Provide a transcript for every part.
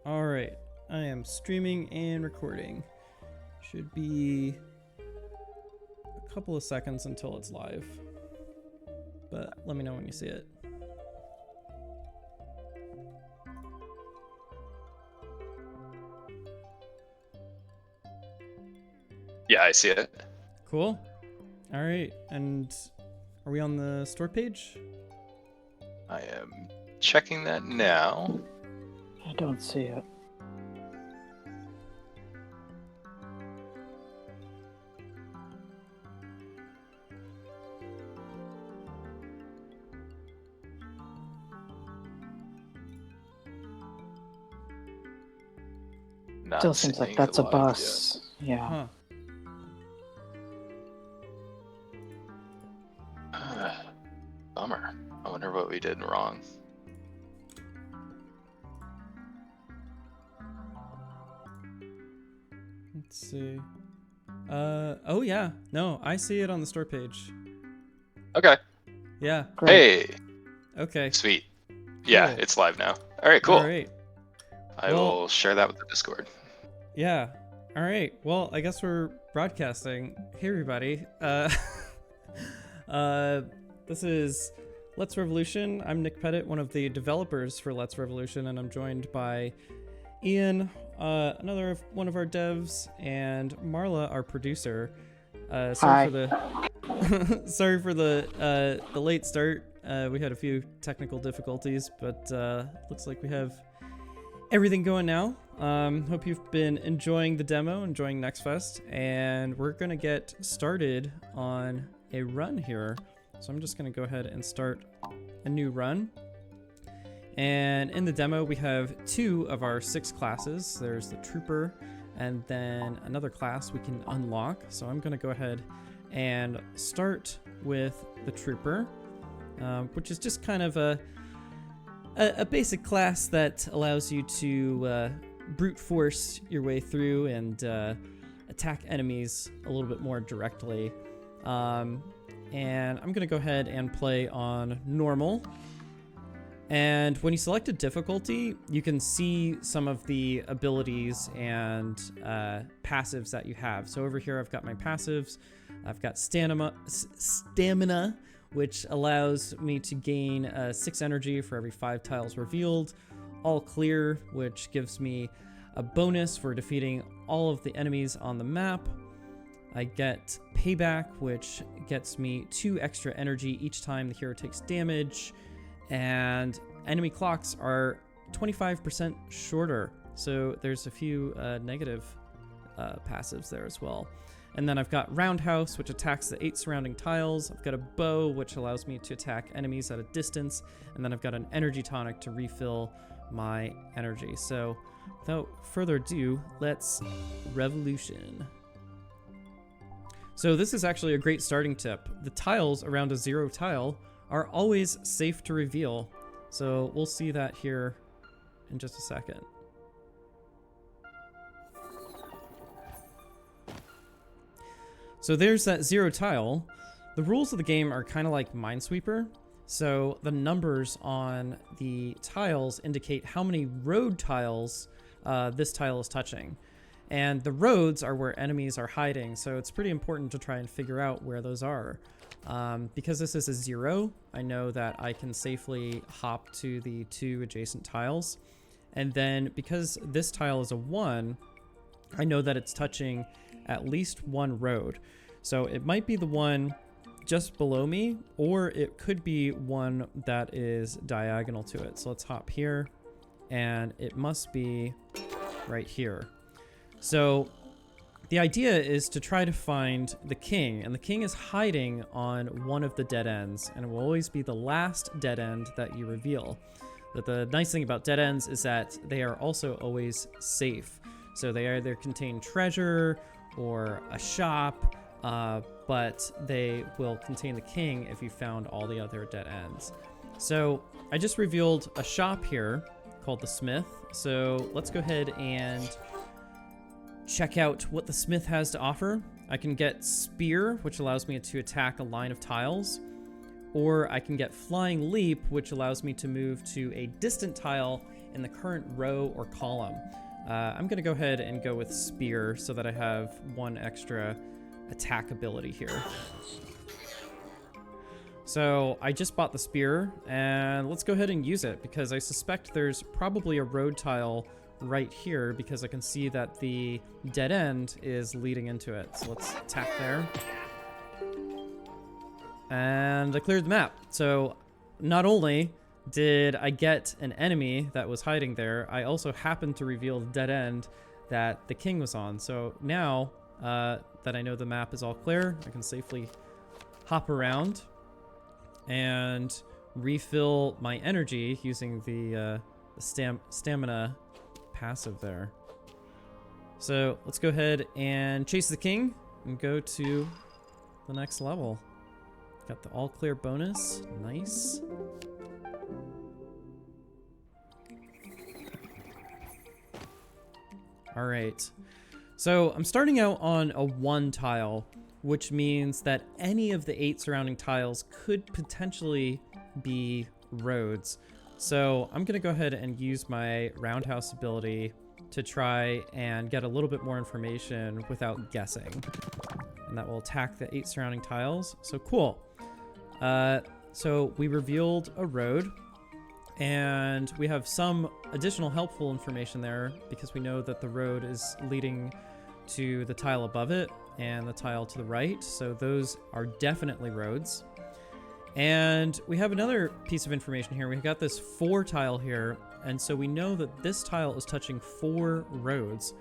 All right, I am streaming and recording. Should be a couple of seconds until it's live, but let me know when you see it. Yeah, I see it. Cool. All right, and are we on the store page? I am checking that now. I don't see it. Not Still seems like seeing that's it a live bus. Yeah. Huh. yet. Bummer. I wonder what we did wrong. Let's see. Oh yeah. No, I see it on the store page. Okay. Yeah. Great. Hey, Okay. sweet. Yeah, Cool. it's live now. All right, cool. All right. I Well- will share that with the Discord. Yeah. All right. Well, I guess we're broadcasting. Hey, everybody. This is Let's Revolution. I'm Nick Pettit, one of the developers for Let's Revolution, and I'm joined by Ian, another one of our devs, and Marla, our producer. Sorry Hi. for the sorry for the late start. We had a few technical difficulties, but looks like we have everything going now. Hope you've been enjoying the demo, enjoying Next Fest, and we're gonna get started on a run here. So I'm just gonna go ahead and start a new run. And in the demo, we have 2 of our 6 classes. There's the Trooper, and then another class we can unlock. So I'm gonna go ahead and start with the Trooper, which is just kind of a basic class that allows you to brute force your way through and attack enemies a little bit more directly. And I'm gonna go ahead and play on normal. And when you select a difficulty, you can see some of the abilities and passives that you have. So over here, I've got my passives. I've got stamina, which allows me to gain 6 energy for every 5 tiles revealed. All clear, which gives me a bonus for defeating all of the enemies on the map. I get payback, which gets me 2 extra energy each time the hero takes damage. And enemy clocks are 25% shorter. So there's a few negative passives there as well. And then I've got Roundhouse, which attacks the 8 surrounding tiles. I've got a Bow, which allows me to attack enemies at a distance. And then I've got an Energy Tonic to refill my energy. So without further ado, let's Revolution. So this is actually a great starting tip. The tiles around a 0 tile are always safe to reveal. So we'll see that here in just a second. So there's that 0 tile. The rules of the game are kind of like Minesweeper. So the numbers on the tiles indicate how many road tiles this tile is touching. And the roads are where enemies are hiding, so it's pretty important to try and figure out where those are. Because this is a 0, I know that I can safely hop to the 2 adjacent tiles. And then because this tile is a 1, I know that it's touching at least 1 road. So it might be the one just below me, or it could be one that is diagonal to it. So let's hop here, and it must be right here. So the idea is to try to find the king, and the king is hiding on one of the dead ends, and it will always be the last dead end that you reveal. But the nice thing about dead ends is that they are also always safe. So they either contain treasure or a shop, but they will contain the king if you found all the other dead ends. So I just revealed a shop here called the Smith. So let's go ahead and check out what the Smith has to offer. I can get Spear, which allows me to attack a line of tiles, or I can get Flying Leap, which allows me to move to a distant tile in the current row or column. I'm going to go ahead and go with spear so that I have one extra attack ability here. So I just bought the spear, and let's go ahead and use it because I suspect there's probably a road tile right here because I can see that the dead end is leading into it. So let's attack there. And I cleared the map. So not only did I get an enemy that was hiding there, I also happened to reveal the dead end that the king was on. So now that I know the map is all clear, I can safely hop around and refill my energy using the stamina passive there. So let's go ahead and chase the king and go to the next level. Got the all clear bonus. Nice. All right. So I'm starting out on a 1 tile, which means that any of the 8 surrounding tiles could potentially be roads. So I'm going to go ahead and use my roundhouse ability to try and get a little bit more information without guessing. And that will attack the 8 surrounding tiles. So cool. So we revealed a road, and we have some additional helpful information there because we know that the road is leading to the tile above it and the tile to the right. So those are definitely roads. And we have another piece of information here. We've got this 4 tile here, and so we know that this tile is touching 4 roads.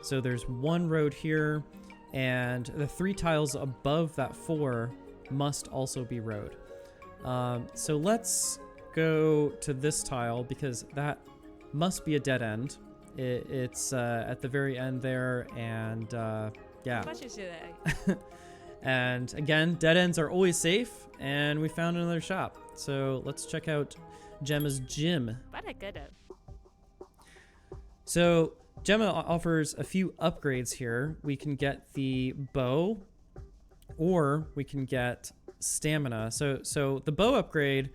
So there's 1 road here, and the 3 tiles above that 4 must also be road. So let's go to this tile because that must be a dead end. It's at the very end there, and yeah. And again, dead ends are always safe, and we found another shop. So let's check out Gemma's gym. So Gemma offers a few upgrades here. We can get the bow, or we can get stamina. So the bow upgrade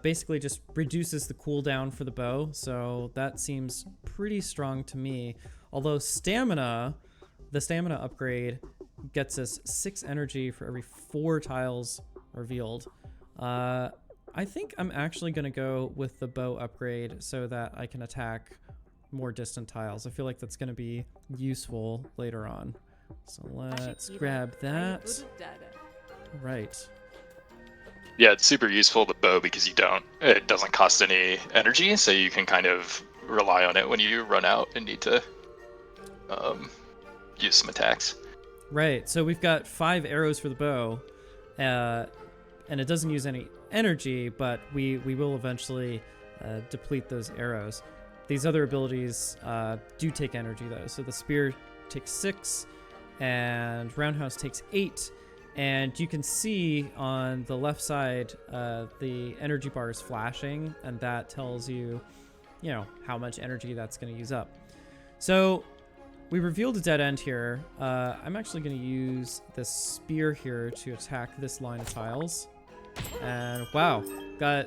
basically just reduces the cooldown for the bow, so that seems pretty strong to me. Although the stamina upgrade gets us 6 energy for every 4 tiles revealed. I think I'm actually going to go with the bow upgrade so that I can attack more distant tiles. I feel like that's going to be useful later on. So let's grab that. Right. Yeah, it's super useful, the bow, because it doesn't cost any energy, so you can kind of rely on it when you run out and need to use some attacks. Right, so we've got 5 arrows for the bow, and it doesn't use any energy, but we will eventually deplete those arrows. These other abilities do take energy, though. So the spear takes 6, and roundhouse takes 8. And you can see on the left side, the energy bar is flashing, and that tells you, how much energy that's going to use up. So we revealed a dead end here. I'm actually going to use this spear here to attack this line of tiles. And wow, got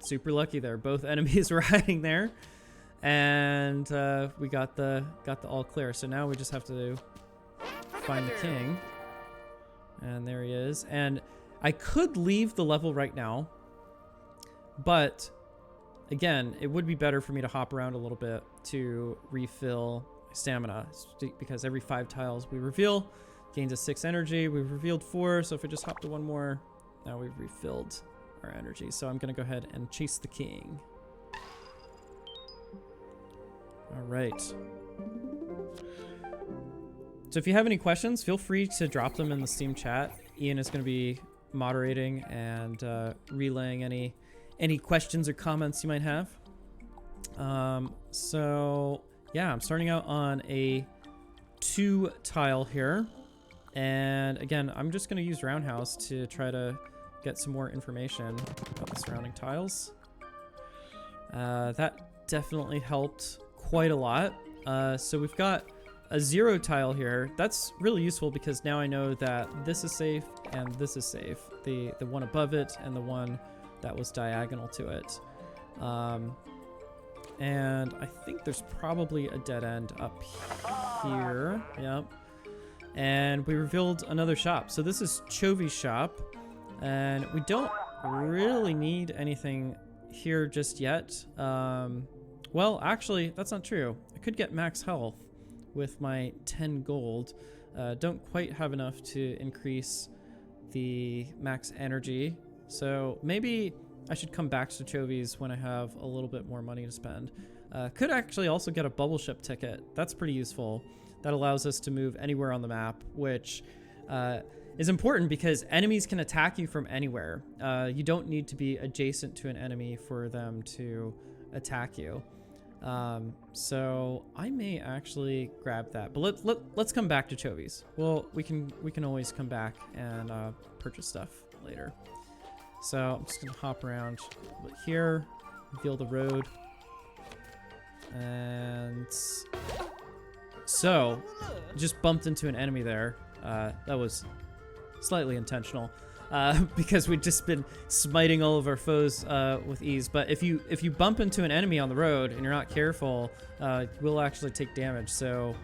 super lucky there. Both enemies were hiding there, and we got the all clear. So now we just have to find the king. And there he is. And I could leave the level right now, but again, it would be better for me to hop around a little bit to refill stamina, because every 5 tiles we reveal gains us 6 energy. We've revealed 4, so if I just hop to 1 more, now we've refilled our energy. So I'm going to go ahead and chase the king. All right. So if you have any questions, feel free to drop them in the Steam chat. Ian is going to be moderating and relaying any questions or comments you might have. So yeah, I'm starting out on a 2 tile here. And again, I'm just going to use roundhouse to try to get some more information about the surrounding tiles. That definitely helped quite a lot. So we've got a 0 tile here. That's really useful because now I know that this is safe and this is safe. The one above it and the one that was diagonal to it. And I think there's probably a dead end up here. Yep. And we revealed another shop. So this is Chovy's shop. And we don't really need anything here just yet. Well, actually, that's not true. I could get max health with my 10 gold. Don't quite have enough to increase the max energy. So maybe I should come back to Chovy's when I have a little bit more money to spend. Could actually also get a bubble ship ticket. That's pretty useful. That allows us to move anywhere on the map, which is important because enemies can attack you from anywhere. You don't need to be adjacent to an enemy for them to attack you. So I may actually grab that, but let's come back to Chovy's. Well, we can always come back and purchase stuff later. So I'm just gonna hop around here, reveal the road, and so just bumped into an enemy there. That was slightly intentional. Because we've just been smiting all of our foes with ease. But if you bump into an enemy on the road and you're not careful, we'll actually take damage. So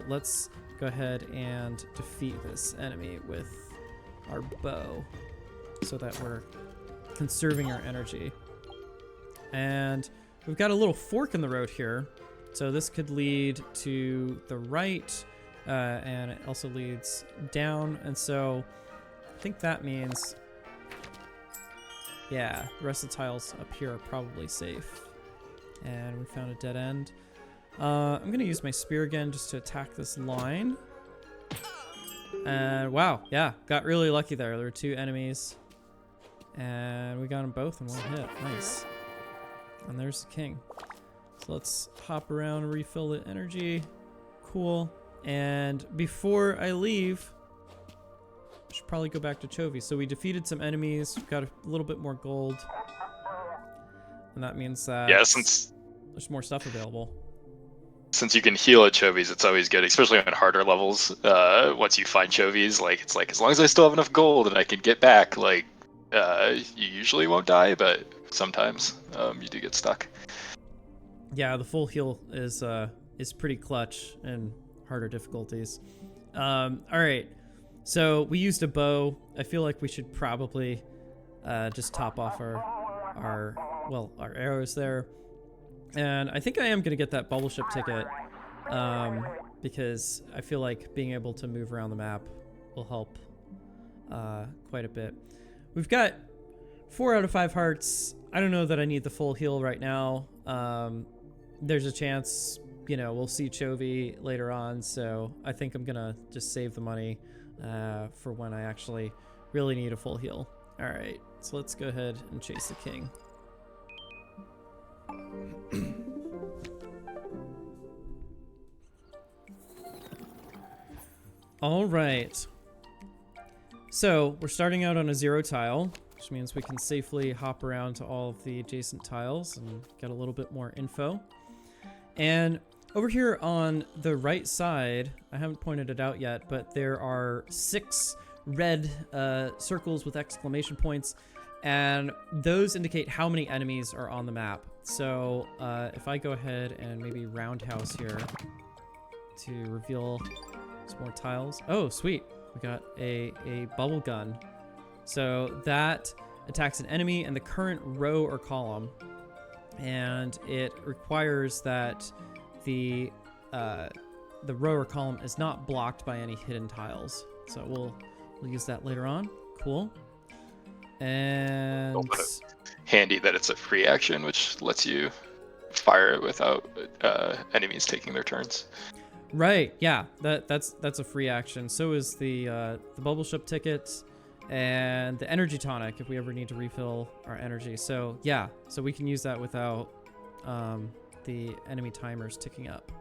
let's go ahead and defeat this enemy with our bow so that we're conserving our energy. And we've got a little fork in the road here. So this could lead to the right, and it also leads down. And so I think that means, yeah, the rest of the tiles up here are probably safe. And we found a dead end. I'm going to use my spear again just to attack this line. And wow, yeah, got really lucky there. There were two enemies. And we got them both in one hit. Nice. And there's the king. So let's hop around and refill the energy. Cool. And before I leave, I should probably go back to Chovy. So we defeated some enemies, got a little bit more gold. And that means that since there's more stuff available. Since you can heal at Chovy's, it's always good, especially on harder levels. Once you find Chovy's, it's like as long as I still have enough gold and I can get back, you usually won't die, but sometimes you do get stuck. Yeah, the full heal is pretty clutch in harder difficulties. All right. So we used a bow. I feel like we should probably just top off our arrows there. And I think I am going to get that bubble ship ticket because I feel like being able to move around the map will help quite a bit. We've got 4 out of 5 hearts. I don't know that I need the full heal right now. There's a chance, we'll see Chovy later on. So I think I'm going to just save the money for when I actually really need a full heal. All right, so let's go ahead and chase the king. All right. So we're starting out on a 0 tile, which means we can safely hop around to all of the adjacent tiles and get a little bit more info. And over here on the right side, I haven't pointed it out yet, but there are 6 red circles with exclamation points, and those indicate how many enemies are on the map. So if I go ahead and maybe roundhouse here to reveal some more tiles. Oh, sweet. We got a bubble gun. So that attacks an enemy in the current row or column, and it requires that the row or column is not blocked by any hidden tiles. So we'll use that later on. Cool. And handy that it's a free action, which lets you fire it without enemies taking their turns. Right, yeah, that's a free action. So is the bubble ship ticket and the energy tonic if we ever need to refill our energy. So yeah, so we can use that without the enemy timers ticking up.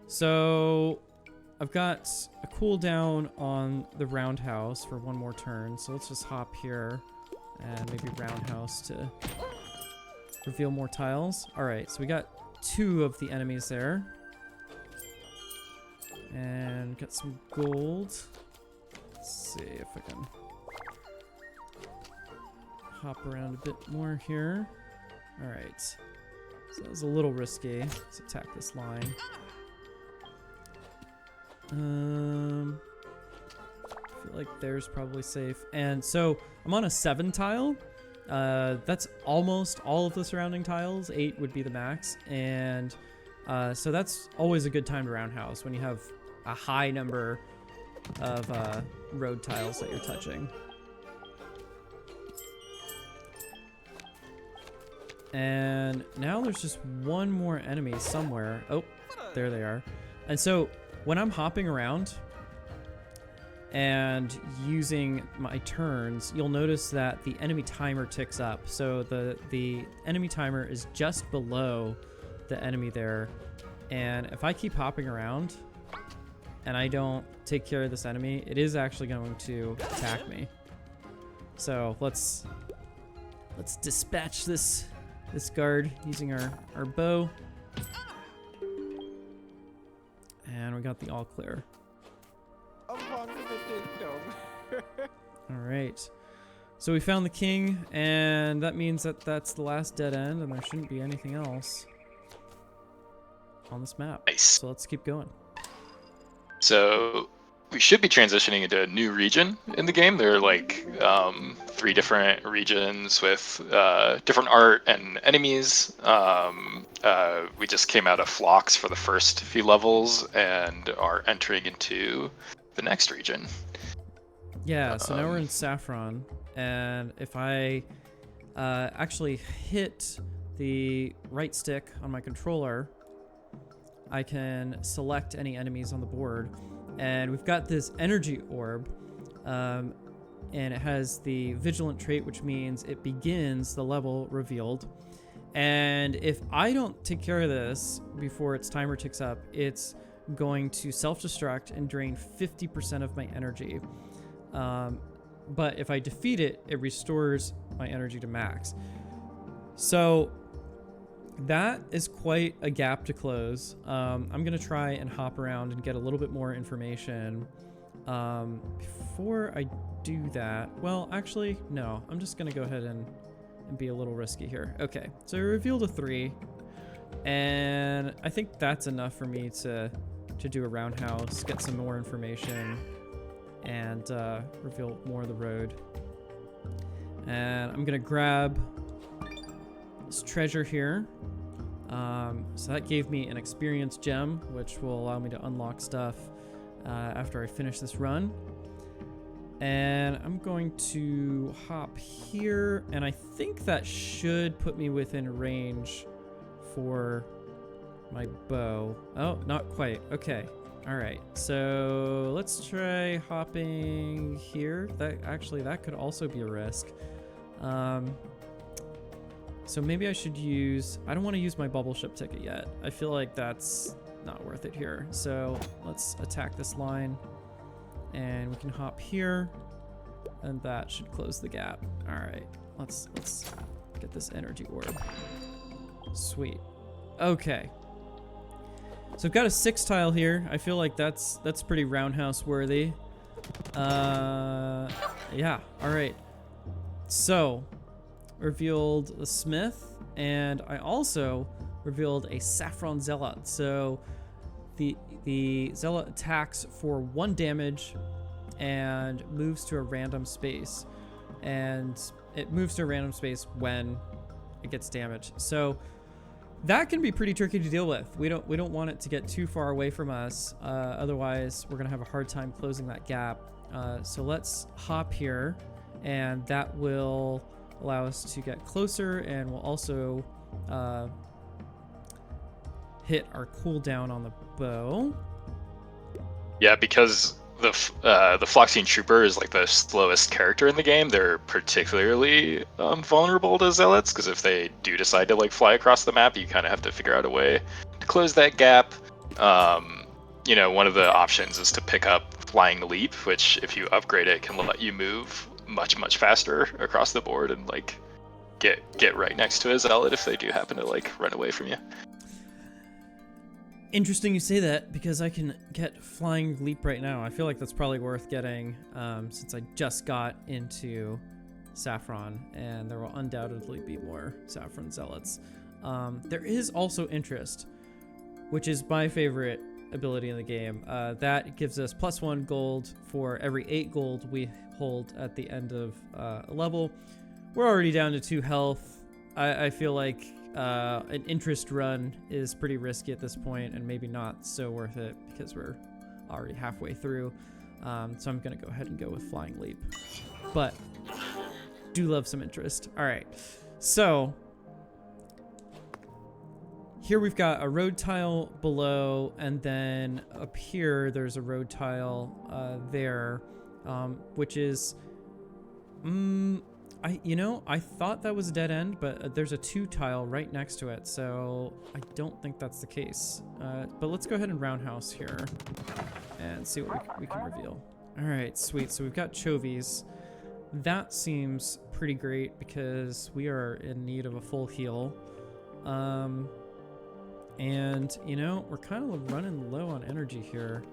So I've got a cooldown on the roundhouse for 1 more turn. So let's just hop here and maybe roundhouse to reveal more tiles. All right, so we got 2 of the enemies there. And got some gold. Let's see if I can hop around a bit more here. All right. So that was a little risky. Let's attack this line. I feel like there's probably safe. And so I'm on a 7 tile. That's almost all of the surrounding tiles. 8 would be the max. And so that's always a good time to roundhouse when you have a high number of road tiles that you're touching. And now there's just one more enemy somewhere. Oh, there they are. And so when I'm hopping around and using my turns, you'll notice that the enemy timer ticks up. So the enemy timer is just below the enemy there. And if I keep hopping around and I don't take care of this enemy, it is actually going to attack me. So let's dispatch this guard using our bow. And we got the all clear. All right. So we found the king, and that means that that's the last dead end, and there shouldn't be anything else on this map. Nice. So let's keep going. So we should be transitioning into a new region in the game. There are like 3 different regions with different art and enemies. We just came out of Phlox for the first few levels and are entering into the next region. Yeah, so now we're in Saffron, and if I actually hit the right stick on my controller, I can select any enemies on the board. And we've got this energy orb, and it has the vigilant trait, which means it begins the level revealed. And if I don't take care of this before its timer ticks up, it's going to self-destruct and drain 50% of my energy. But if I defeat it, it restores my energy to max. So that is quite a gap to close. I'm going to try and hop around and get a little bit more information. Before I do that, well, actually, no. I'm just going to go ahead and be a little risky here. Okay, so I revealed a 3. And I think that's enough for me to do a roundhouse, get some more information, and reveal more of the road. And I'm going to grab this treasure here. So that gave me an experience gem, which will allow me to unlock stuff after I finish this run. And I'm going to hop here, and I think that should put me within range for my bow. Oh, not quite. Okay. All right. So let's try hopping here. That could also be a risk. So maybe I should use... I don't want to use my bubble ship ticket yet. I feel like that's not worth it here. So let's attack this line. And we can hop here. And that should close the gap. All right. Let's get this energy orb. Sweet. Okay. So I've got a 6 tile here. I feel like that's pretty roundhouse worthy. Yeah. All right. So... revealed the smith, and I also revealed a Saffron zealot. So the zealot attacks for 1 damage and moves to a random space, and it moves to a random space when it gets damaged. So that can be pretty tricky to deal with. We don't want it to get too far away from us, otherwise we're gonna have a hard time closing that gap. So let's hop here, and that will allow us to get closer, and we'll also hit our cooldown on the bow. Yeah, because the Phyloxian Trooper is like the slowest character in the game. They're particularly vulnerable to zealots, because if they do decide to like fly across the map, you kind of have to figure out a way to close that gap. You know, one of the options is to pick up Flying Leap, which if you upgrade it can let you move much faster across the board and like get right next to a zealot if they do happen to like run away from you. Interesting you say that, because I can get Flying Leap right now. I feel like that's probably worth getting since I just got into Saffron, and there will undoubtedly be more Saffron zealots. There is also interest, which is my favorite ability in the game. That gives us +1 gold for every 8 gold we hold at the end of a level. We're already down to 2 health. I feel like an interest run is pretty risky at this point and maybe not so worth it because we're already halfway through. So I'm going to go ahead and go with Flying Leap. But do love some interest. All right. So here we've got a road tile below, and then up here there's a road tile there, which is, I thought that was a dead end, but there's a 2 tile right next to it, so I don't think that's the case. But let's go ahead and roundhouse here and see what we can reveal. All right, sweet. So we've got Chovies. That seems pretty great because we are in need of a full heal. And, we're kind of running low on energy here.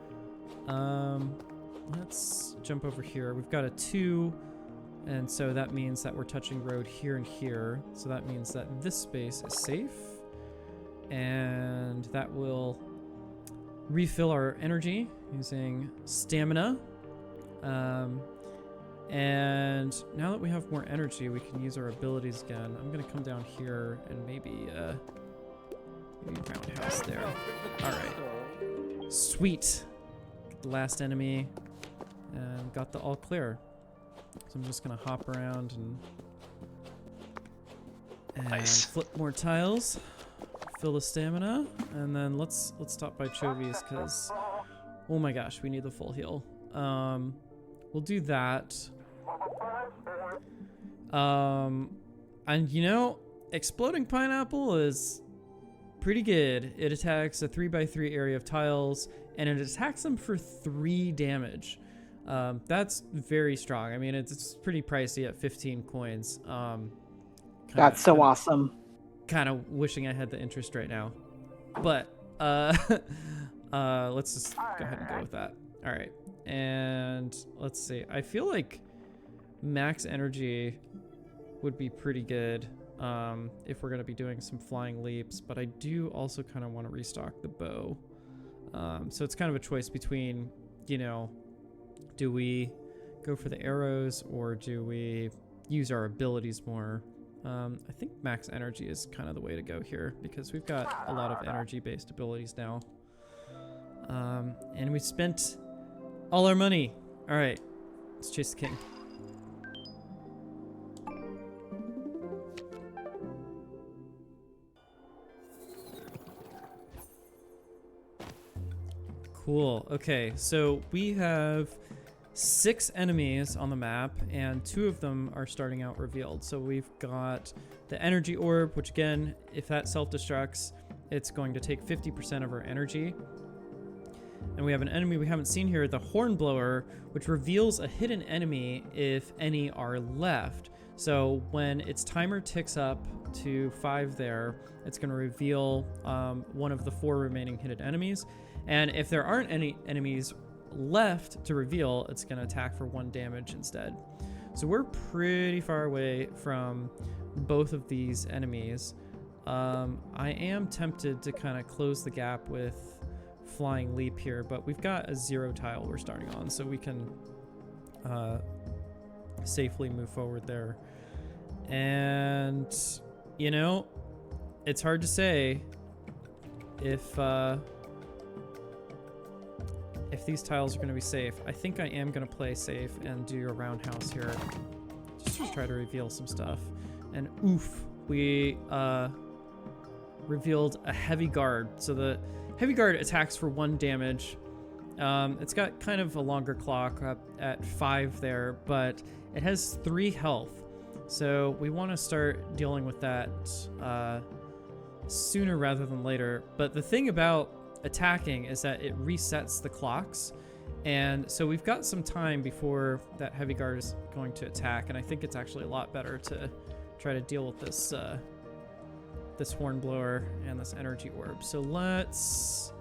Let's jump over here. We've got a 2, and so that means that we're touching road here and here. So that means that this space is safe. And that will refill our energy using stamina. And now that we have more energy, we can use our abilities again. I'm going to come down here and maybe roundhouse there. All right. Sweet. Get the last enemy and got the all clear. So I'm just going to hop around and Nice. flip more tiles. Fill the stamina, and then let's stop by Chovies because, oh my gosh, we need the full heal. We'll do that. And Exploding Pineapple is pretty good. It attacks a 3x3 area of tiles, and it attacks them for 3 damage. That's very strong. I mean, it's pretty pricey at 15 coins. That's so awesome. Kind of wishing I had the interest right now, but let's just go ahead and go with that. All right, and let's see. I feel like max energy would be pretty good if we're gonna be doing some flying leaps, but I do also kind of want to restock the bow. So it's kind of a choice between, do we go for the arrows or do we use our abilities more? I think max energy is kind of the way to go here because we've got a lot of energy-based abilities now. And we spent all our money. All right, let's chase the king. Cool. Okay, so we have 6 enemies on the map, and 2 of them are starting out revealed. So we've got the energy orb, which again, if that self-destructs, it's going to take 50% of our energy. And we have an enemy we haven't seen here, the Hornblower, which reveals a hidden enemy if any are left. So when its timer ticks up to 5 there, it's going to reveal one of the 4 remaining hidden enemies. And if there aren't any enemies left to reveal, it's going to attack for 1 damage instead. So we're pretty far away from both of these enemies. I am tempted to kind of close the gap with Flying Leap here, but we've got a 0 tile we're starting on, so we can safely move forward there. And it's hard to say if these tiles are going to be safe. I think I am going to play safe and do a roundhouse here. Just to try to reveal some stuff. And oof, we revealed a Heavy Guard. So the Heavy Guard attacks for 1 damage. It's got kind of a longer clock up at 5 there, but it has 3 health. So we want to start dealing with that sooner rather than later. But the thing about attacking is that it resets the clocks, and so we've got some time before that Heavy Guard is going to attack, and I think it's actually a lot better to try to deal with this this Hornblower and this energy orb. So let's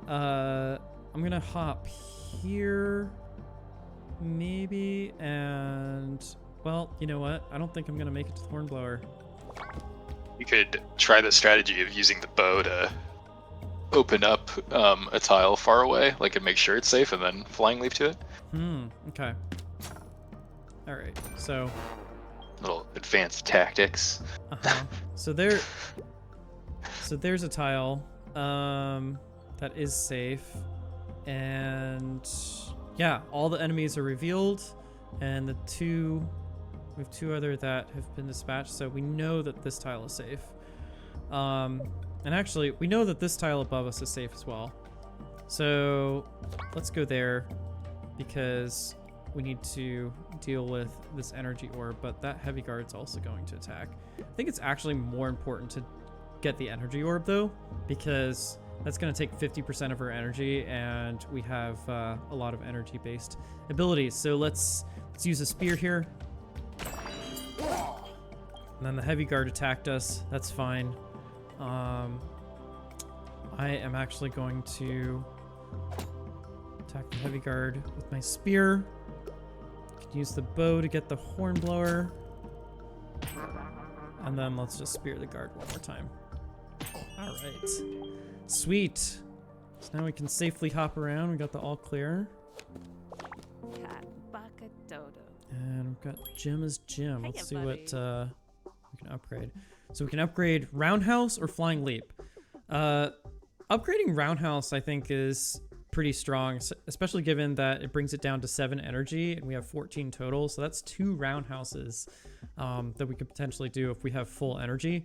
I'm gonna hop here maybe, and well, you know what, I don't think I'm gonna make it to the Hornblower. You could try the strategy of using the bow to open up a tile far away, like and make sure it's safe, and then flying leap to it. Okay. All right. So. Little advanced tactics. So there's a tile that is safe, and yeah, all the enemies are revealed, and we have 2 other that have been dispatched, so we know that this tile is safe. And actually, we know that this tile above us is safe as well. So let's go there because we need to deal with this energy orb, but that heavy guard's also going to attack. I think it's actually more important to get the energy orb though, because that's going to take 50% of our energy, and we have a lot of energy based abilities. So let's use a spear here. And then the heavy guard attacked us. That's fine. I am actually going to attack the heavy guard with my spear. Use the bow to get the hornblower. And then let's just spear the guard one more time. Alright. Sweet. So now we can safely hop around. We got the all clear. And we've got gym as gym. Let's see what we can upgrade. So we can upgrade roundhouse or flying leap. Upgrading roundhouse I think is pretty strong, especially given that it brings it down to 7 energy and we have 14 total. So that's 2 roundhouses that we could potentially do if we have full energy.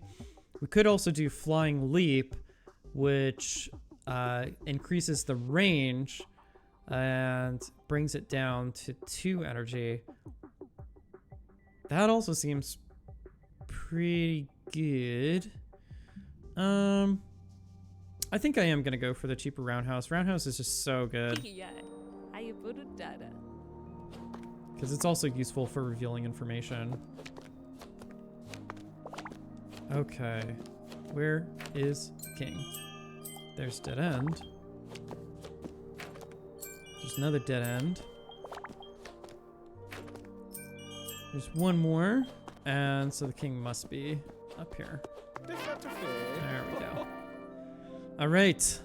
We could also do flying leap, which increases the range and brings it down to 2 energy. That also seems pretty good. I think I am going to go for the cheaper roundhouse. Roundhouse is just so good. Because it's also useful for revealing information. Okay. Where is King? There's dead end. There's another dead end. There's one more. And so the King must be up here. There we go. All right.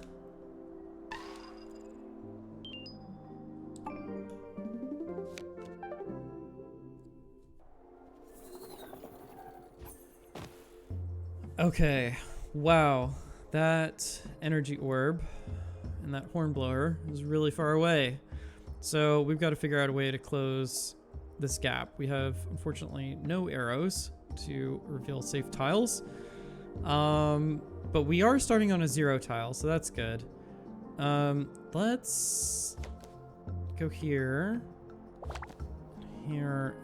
Okay. Wow. That energy orb and that hornblower is really far away. So we've got to figure out a way to close this gap. We have, unfortunately, no arrows to reveal safe tiles. But we are starting on a 0 tile, so that's good. Let's go here,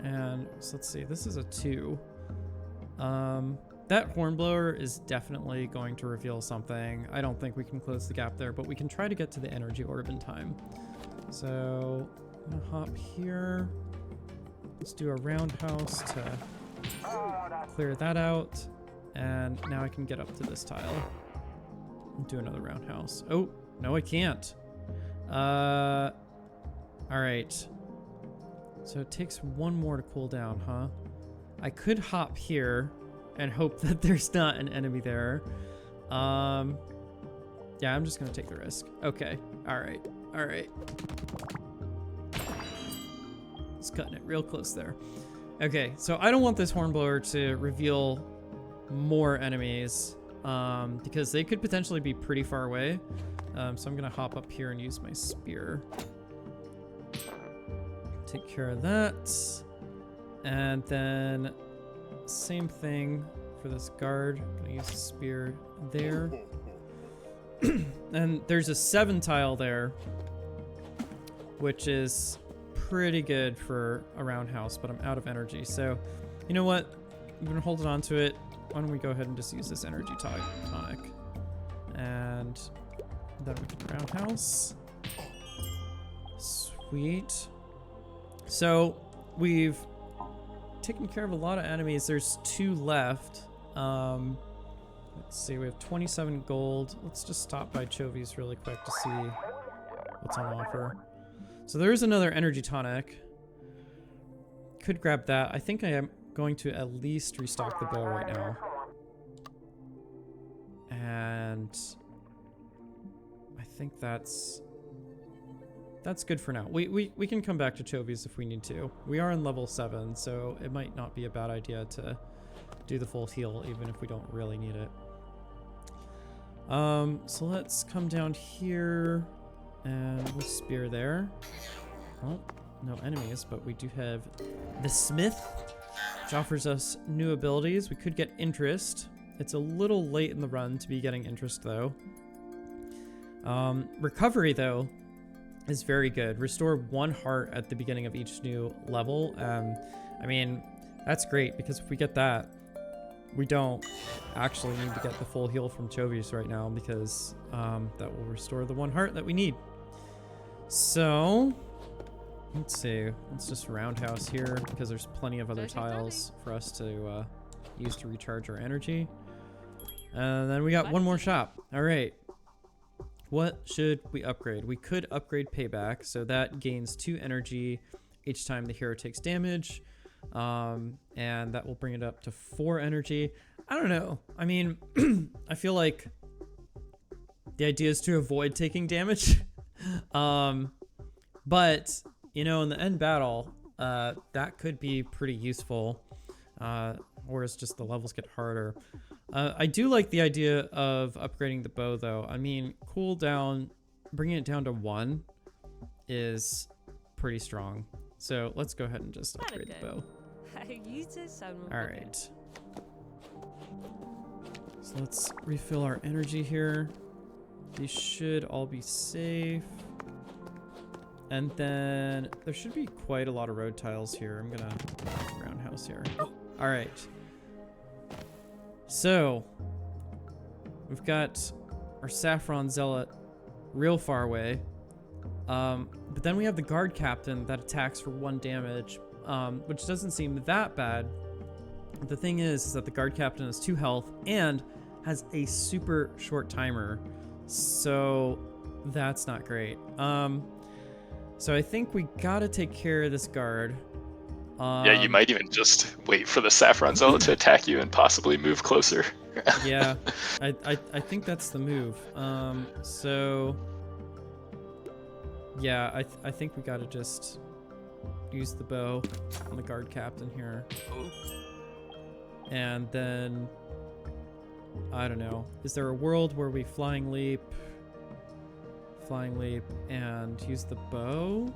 and so let's see. This is a 2. That hornblower is definitely going to reveal something. I don't think we can close the gap there, but we can try to get to the energy orb in time. So I'm gonna hop here. Let's do a roundhouse to clear that out. And now I can get up to this tile and do another roundhouse. Oh, no, I can't. All right. So it takes 1 more to cool down, huh? I could hop here and hope that there's not an enemy there. Yeah, I'm just gonna take the risk. Okay, all right. It's cutting it real close there. Okay, so I don't want this hornblower to reveal more enemies because they could potentially be pretty far away. So I'm gonna hop up here and use my spear. Take care of that. And then same thing for this guard. I'm gonna use the spear there. And there's a 7 tile there, which is pretty good for a roundhouse, but I'm out of energy. So you know what? I'm gonna hold on to it. Why don't we go ahead and just use this energy tonic. And then we can roundhouse. Sweet. So we've taken care of a lot of enemies. There's 2 left. Let's see, we have 27 gold. Let's just stop by Chovy's really quick to see what's on offer. So there is another energy tonic. Could grab that. I think I am going to at least restock the bow right now. And I think that's good for now. We can come back to Chovies if we need to. We are in level 7, so it might not be a bad idea to do the full heal, even if we don't really need it. So let's come down here, and we'll spear there. Well, no enemies, but we do have the Smith, which offers us new abilities. We could get interest. It's a little late in the run to be getting interest, though. Recovery, though, is very good. Restore 1 heart at the beginning of each new level. I mean, that's great, because if we get that, we don't actually need to get the full heal from Chovies right now, because that will restore the 1 heart that we need. So, let's see. Let's just roundhouse here, because there's plenty of other tiles for us to use to recharge our energy. And then we got 1 more shop. All right. What should we upgrade? We could upgrade Payback, so that gains 2 energy each time the hero takes damage. And that will bring it up to 4 energy. I don't know. I mean, I feel like the idea is to avoid taking damage. But, you know, in the end battle, that could be pretty useful. Or it's just the levels get harder. I do like the idea of upgrading the bow, though. I mean, cooldown, bringing it down to 1 is pretty strong. So let's go ahead and just upgrade the bow. All right. So let's refill our energy here. These should all be safe. And then there should be quite a lot of road tiles here. I'm gonna roundhouse here. All right. So we've got our Saffron Zealot real far away. But then we have the guard captain that attacks for 1 damage, which doesn't seem that bad. The thing is that the guard captain has 2 health and has a super short timer, so that's not great. So I think we gotta take care of this guard. Yeah, you might even just wait for the Saffron Zealot to attack you and possibly move closer. Yeah, I think that's the move. So yeah, I think we gotta just use the bow on the guard captain here. And then, I don't know, is there a world where we flying leap, and use the bow?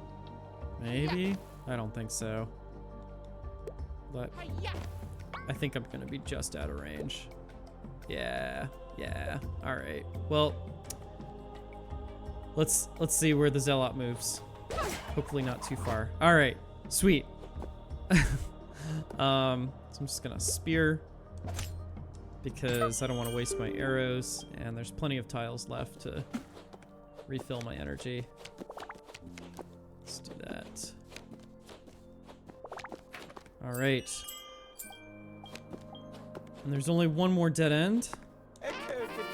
Maybe? I don't think so. But I think I'm gonna be just out of range. Yeah, all right. Well, let's see where the Zealot moves. Hopefully not too far. All right, sweet. So I'm just gonna spear because I don't want to waste my arrows, and there's plenty of tiles left to refill my energy. Let's do that. All right. And there's only 1 more dead end.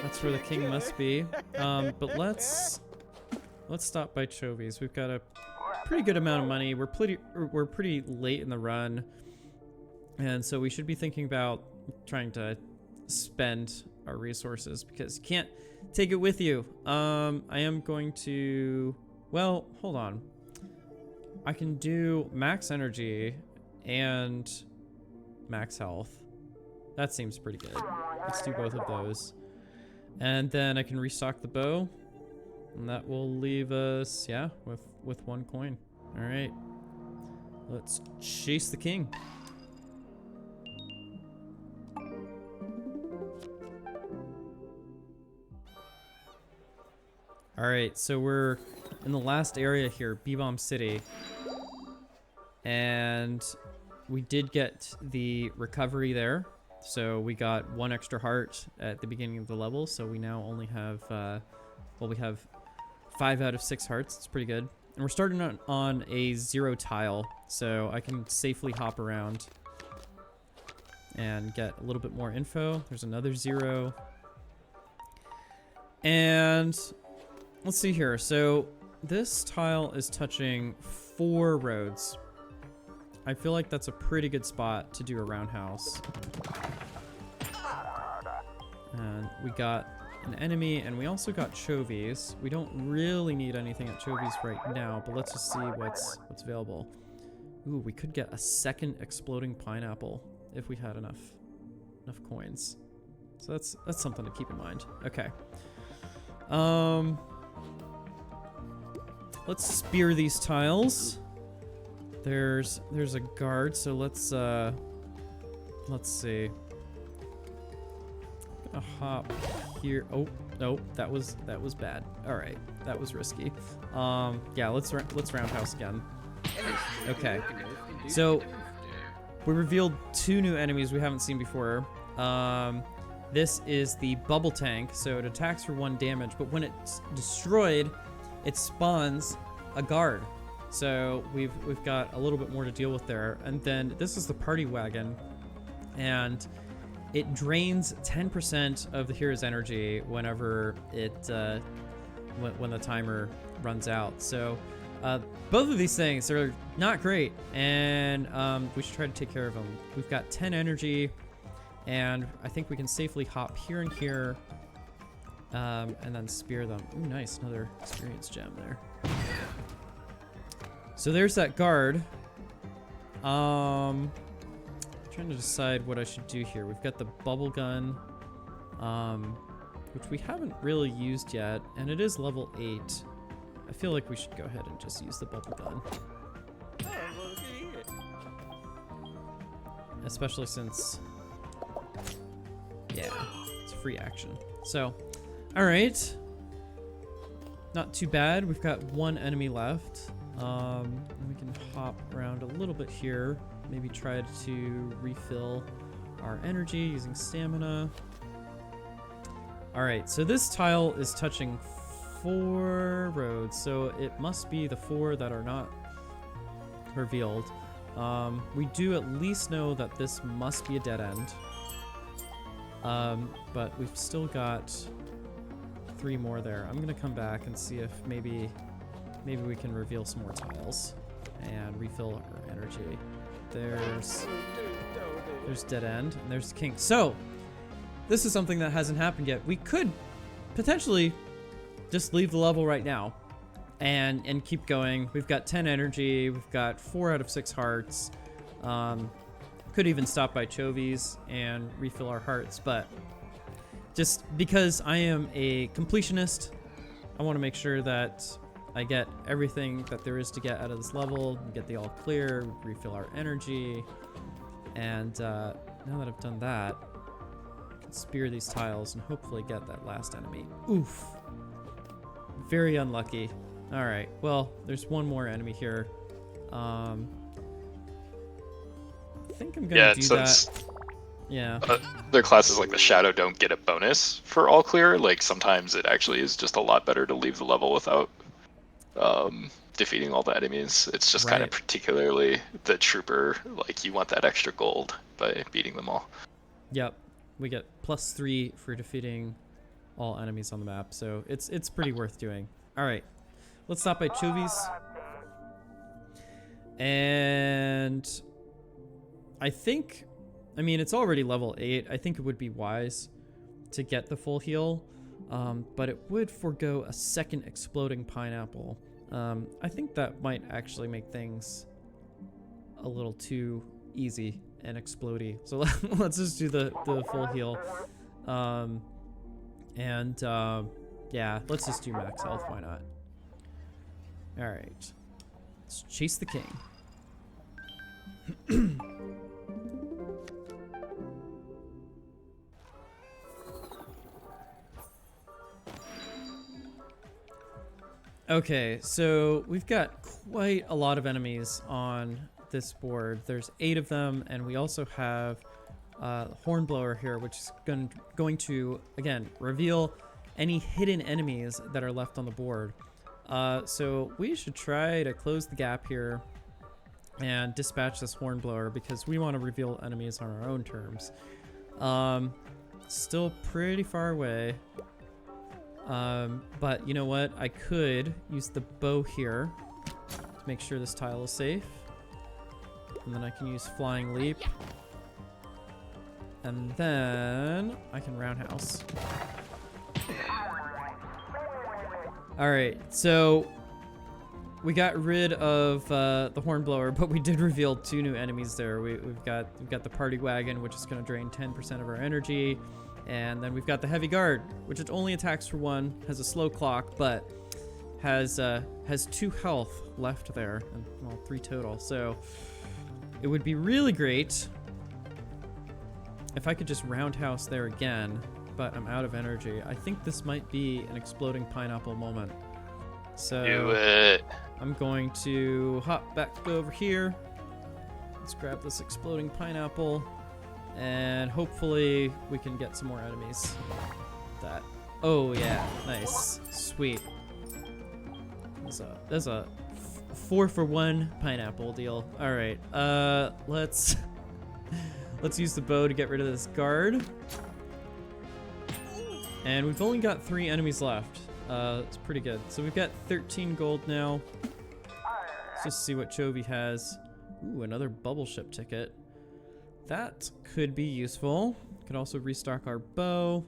That's where the king must be. But let's stop by Chovies. We've got a pretty good amount of money. We're pretty late in the run, and so we should be thinking about trying to spend our resources, because you can't take it with you. I am going to, well, hold on. I can do max energy and max health. That seems pretty good. Let's do both of those. And then I can restock the bow, and that will leave us, yeah, with 1 coin. All right, let's chase the king. All right, so we're in the last area here, B-Bomb City. And we did get the recovery there. So we got 1 extra heart at the beginning of the level. So we now only have, well, we have 5 out of 6 hearts. It's pretty good. And we're starting on a 0 tile. So I can safely hop around and get a little bit more info. There's another 0. And let's see here. So this tile is touching 4 roads. I feel like that's a pretty good spot to do a roundhouse. And we got an enemy, and we also got Chovies. We don't really need anything at Chovies right now, but let's just see what's available. Ooh, we could get a second exploding pineapple if we had enough coins. So that's something to keep in mind. Okay. Let's spear these tiles. There's a guard, so let's see. I'm gonna hop here. Oh, nope, that was bad. All right, that was risky. Yeah, let's roundhouse again. Okay, so we revealed 2 new enemies we haven't seen before. This is the bubble tank, so it attacks for 1 damage, but when it's destroyed, it spawns a guard. So we've got a little bit more to deal with there. And then this is the party wagon, and it drains 10% of the hero's energy whenever it when the timer runs out. So both of these things are not great, and we should try to take care of them. We've got 10 energy, and I think we can safely hop here and here, and then spear them. Ooh, nice, another experience gem there. So there's that guard. Trying to decide what I should do here. We've got the bubble gun, which we haven't really used yet, and it is level 8. I feel like we should go ahead and just use the bubble gun. Especially since, yeah, it's free action. So, all right. Not too bad. We've got 1 enemy left. We can hop around a little bit here. Maybe try to refill our energy using stamina. All right, so this tile is touching 4 roads, so it must be the 4 that are not revealed. We do at least know that this must be a dead end. But we've still got 3 more there. I'm gonna come back and see if maybe we can reveal some more tiles and refill our energy. There's dead end, and there's the king. So this is something that hasn't happened yet. We could potentially just leave the level right now and keep going. We've got 10 energy. We've got 4 out of 6 hearts. Could even stop by Chovies and refill our hearts, but just because I am a completionist, I want to make sure that I get everything that there is to get out of this level, get the all clear, refill our energy, and now that I've done that, I can spear these tiles and hopefully get that last enemy. Oof. Very unlucky. Alright, well, there's 1 more enemy here. I think I'm gonna do that. Yeah. Their classes like the Shadow don't get a bonus for all clear. Like, sometimes it actually is just a lot better to leave the level without defeating all the enemies. It's just kind of particularly the trooper, like, you want that extra gold by beating them all. Yep, we get +3 for defeating all enemies on the map, so it's pretty worth doing. All right, let's stop by Chovies, and I mean it's already level 8. I think it would be wise to get the full heal, but it would forego a second exploding pineapple. I think that might actually make things a little too easy and explodey. So let's just do the full heal. Yeah, let's just do max health. Why not? All right, let's chase the king. Okay, so we've got quite a lot of enemies on this board. There's 8 of them, and we also have Hornblower here, which is going to, again, reveal any hidden enemies that are left on the board. So we should try to close the gap here and dispatch this Hornblower because we want to reveal enemies on our own terms. Still pretty far away. But you know what? I could use the bow here to make sure this tile is safe. And then I can use Flying Leap. And then I can roundhouse. All right, so we got rid of the hornblower, but we did reveal 2 new enemies there. We've got the party wagon, which is going to drain 10% of our energy, and then we've got the heavy guard, which it only attacks for 1, has a slow clock, but has 2 health left there, and well, 3 total. So it would be really great if I could just roundhouse there again, but I'm out of energy. I think this might be an exploding pineapple moment. So Do it. I'm going to hop back over here. Let's grab this exploding pineapple, and hopefully we can get some more enemies. That. Oh yeah, nice, sweet. There's a 4-for-1 pineapple deal. All right, let's use the bow to get rid of this guard. And we've only got 3 enemies left. It's pretty good. So we've got 13 gold now. Let's just see what Chovy has. Ooh, another bubble ship ticket. That could be useful. Could also restock our bow,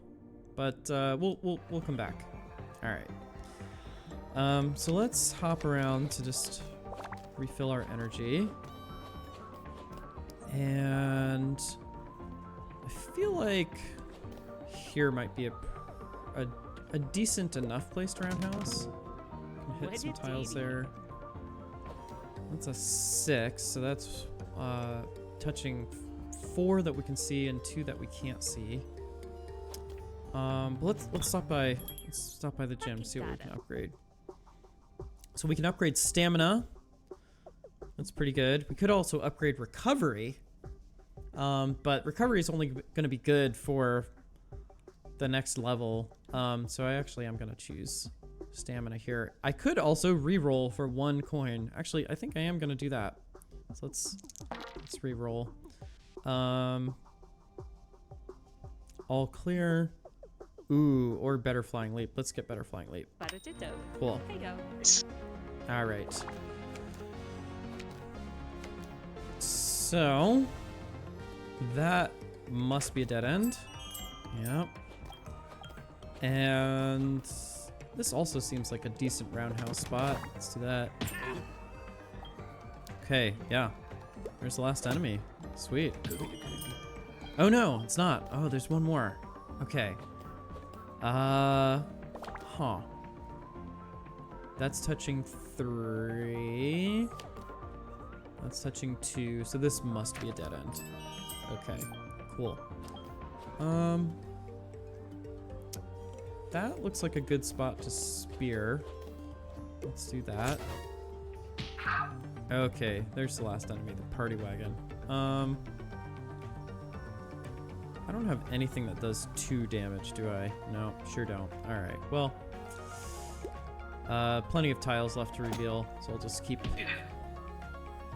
but we'll come back. All right. So let's hop around to just refill our energy. And I feel like here might be a decent enough place to roundhouse. Can hit some tiles there. That's a 6, so that's touching 4 that we can see and 2 that we can't see. But let's stop by the gym, see what we can upgrade. So we can upgrade stamina. That's pretty good. We could also upgrade recovery. But recovery is only going to be good for the next level. So I actually am going to choose stamina here. I could also re-roll for 1 coin. Actually, I think I am going to do that. So let's re-roll. All clear. Ooh, or better flying leap. Let's get better flying leap. Cool. All right. So that must be a dead end. Yep. And this also seems like a decent roundhouse spot. Let's do that. Okay, yeah. There's the last enemy. Sweet. Oh no, it's not. Oh, there's one more. Okay. Huh. That's touching 3. That's touching 2. So this must be a dead end. Okay, cool. That looks like a good spot to spear. Let's do that. Okay, there's the last enemy, the party wagon. I don't have anything that does 2 damage, do I? No, sure don't. Alright, well. Plenty of tiles left to reveal, so I'll just keep...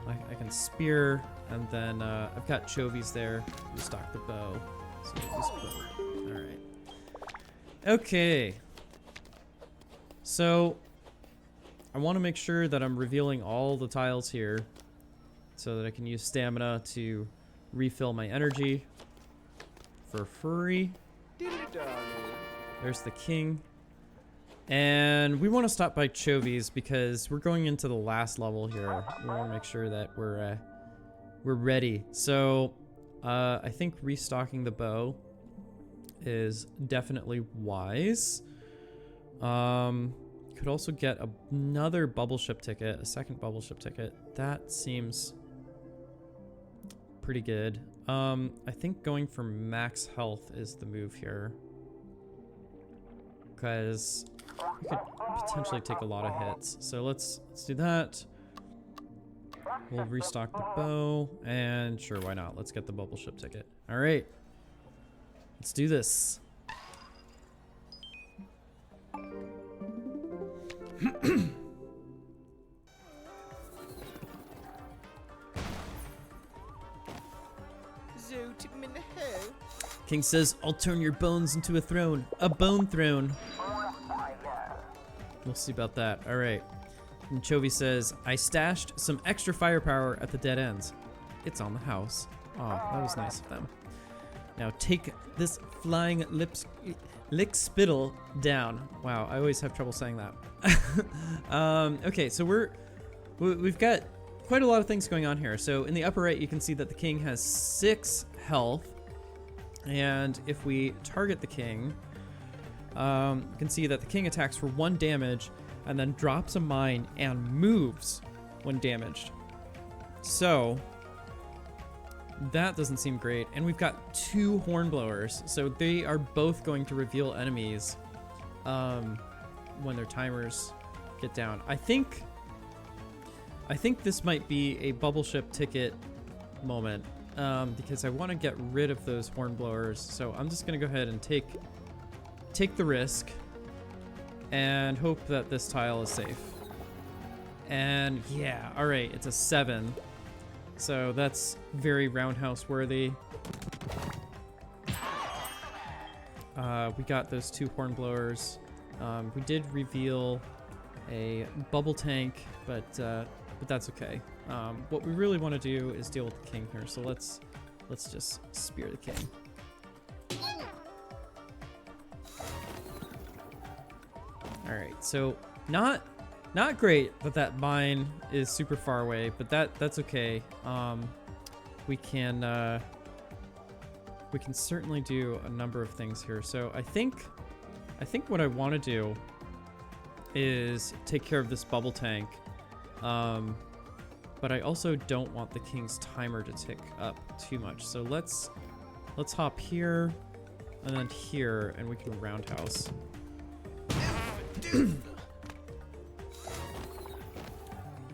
I can spear, and then I've got Chovies there. Restock the bow. So this bow. Alright. Okay. So, I want to make sure that I'm revealing all the tiles here so that I can use stamina to refill my energy for free. There's the king. And we want to stop by Chovies because we're going into the last level here. We want to make sure that we're ready. So I think restocking the bow is definitely wise. Could also get another bubble ship ticket, a second bubble ship ticket. That seems pretty good. I think going for max health is the move here, because we could potentially take a lot of hits. So let's do that. We'll restock the bow, and sure, why not? Let's get the bubble ship ticket. All right, let's do this. King says, I'll turn your bones into a throne. A bone throne. We'll see about that. All right. And Chovy says, I stashed some extra firepower at the dead ends. It's on the house. Oh, that was nice of them. Now take this flying lick spittle down. Wow, I always have trouble saying that. Okay, so we've got quite a lot of things going on here. So in the upper right, you can see that the king has 6 health. And if we target the king, you can see that the king attacks for 1 damage and then drops a mine and moves when damaged. So that doesn't seem great. And we've got 2 hornblowers, so they are both going to reveal enemies when their timers get down. I think this might be a bubble ship ticket moment, because I want to get rid of those hornblowers. So I'm just going to go ahead and take the risk and hope that this tile is safe. And yeah, all right, it's a 7. So that's very roundhouse worthy. We got those 2 hornblowers. We did reveal a bubble tank, but that's okay. What we really want to do is deal with the king here. So let's just spear the king. All right, so not great that mine is super far away, but that's okay. We can certainly do a number of things here. So I think what I want to do is take care of this bubble tank, but I also don't want the king's timer to tick up too much. So let's hop here and then here, and we can roundhouse.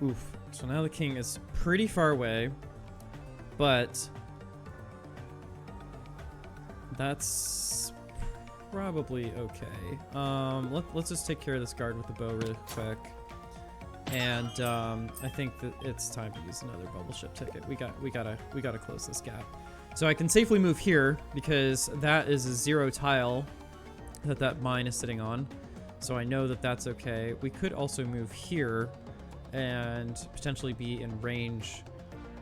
Oof. So now the king is pretty far away, but that's probably okay. Let's just take care of this guard with the bow really quick. And I think that it's time to use another bubble ship ticket. We gotta close this gap. So I can safely move here because that is a 0 tile that mine is sitting on. So I know that that's okay. We could also move here and potentially be in range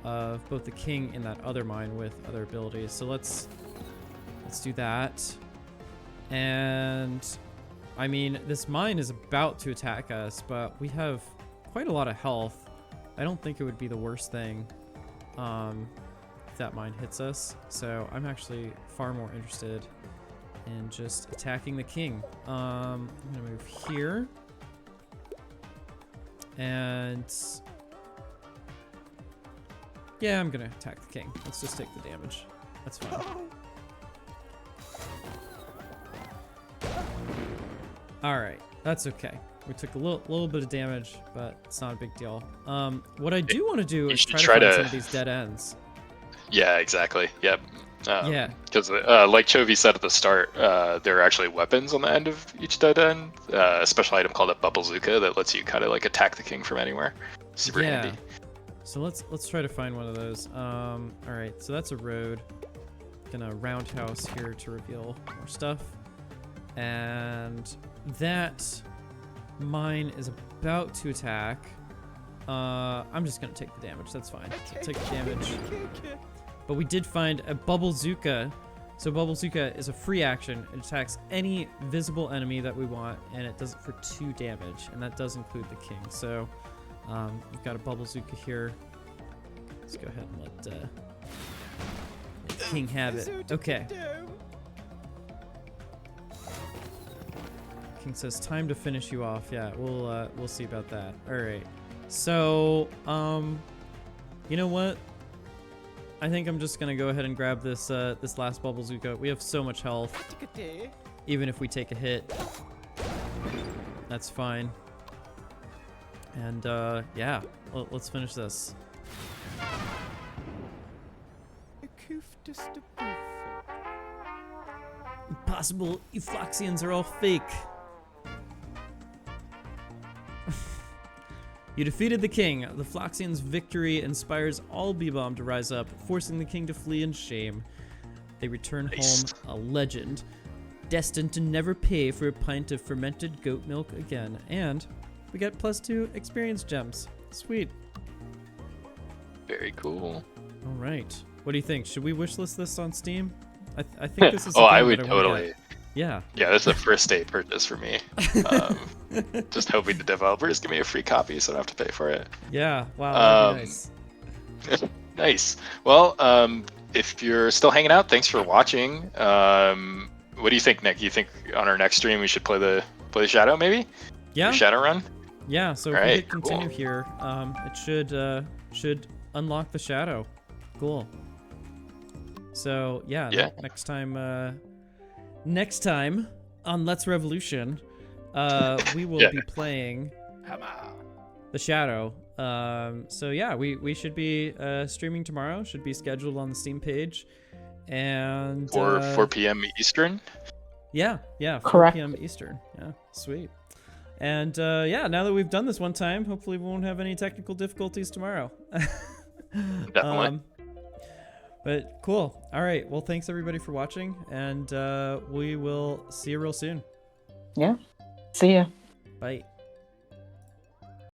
of both the king and that other mine with other abilities. So let's do that. And I mean, this mine is about to attack us, but we have quite a lot of health. I don't think it would be the worst thing if that mine hits us. So I'm actually far more interested in just attacking the king. I'm gonna move here. And yeah, I'm gonna attack the king. Let's just take the damage. That's fine. All right, that's okay. We took a little bit of damage, but it's not a big deal. What I do want to do is try to find some of these dead ends. Yeah, exactly. Yep. Yeah. Because like Chovy said at the start, there are actually weapons on the end of each dead end. A special item called a Bubblezooka that lets you kind of like attack the king from anywhere. Super handy. So let's try to find one of those. All right, so that's a road. Gonna roundhouse here to reveal more stuff. And that mine is about to attack. I'm just gonna take the damage. That's fine. So take the damage. But we did find a Bubblezooka. So Bubblezooka is a free action. It attacks any visible enemy that we want, and it does it for 2 damage, and that does include the king. So we've got a Bubblezooka here. Let's go ahead and let the king have it. Okay. King says time to finish you off. Yeah, we'll see about that. All right. So you know what? I think I'm just gonna go ahead and grab this this last Bubblezooka. We have so much health. Even if we take a hit, that's fine. And yeah, let's finish this. Impossible. Euphoxians are all fake. You defeated the king. The Floxians' victory inspires all B-Bomb to rise up, forcing the king to flee in shame. They return home a legend, destined to never pay for a pint of fermented goat milk again. And we get +2 experience gems. Sweet. Very cool. All right. What do you think? Should we wishlist this on Steam? I think this is. Oh, I game would that wanna totally. get. Yeah. Yeah, this is a first day purchase for me. Just hoping the developers give me a free copy so I don't have to pay for it. Yeah. Wow. That'd be nice. Nice. Well, if you're still hanging out, thanks for watching. What do you think, Nick? You think on our next stream we should play the Shadow, maybe? Yeah. The Shadow run? Yeah. So if All we right, hit continue here, it should unlock the Shadow. Cool. So yeah. Next time on Let's Revolution, we will be playing the Shadow. So yeah, we should be streaming tomorrow. Should be scheduled on the Steam page, and 4 p.m. Eastern. Yeah, 4 Correct. p.m. Eastern. Yeah, sweet. And yeah, now that we've done this one time, hopefully we won't have any technical difficulties tomorrow. Definitely. But cool. All right. Well, thanks everybody for watching, and we will see you real soon. Yeah. See ya. Bye.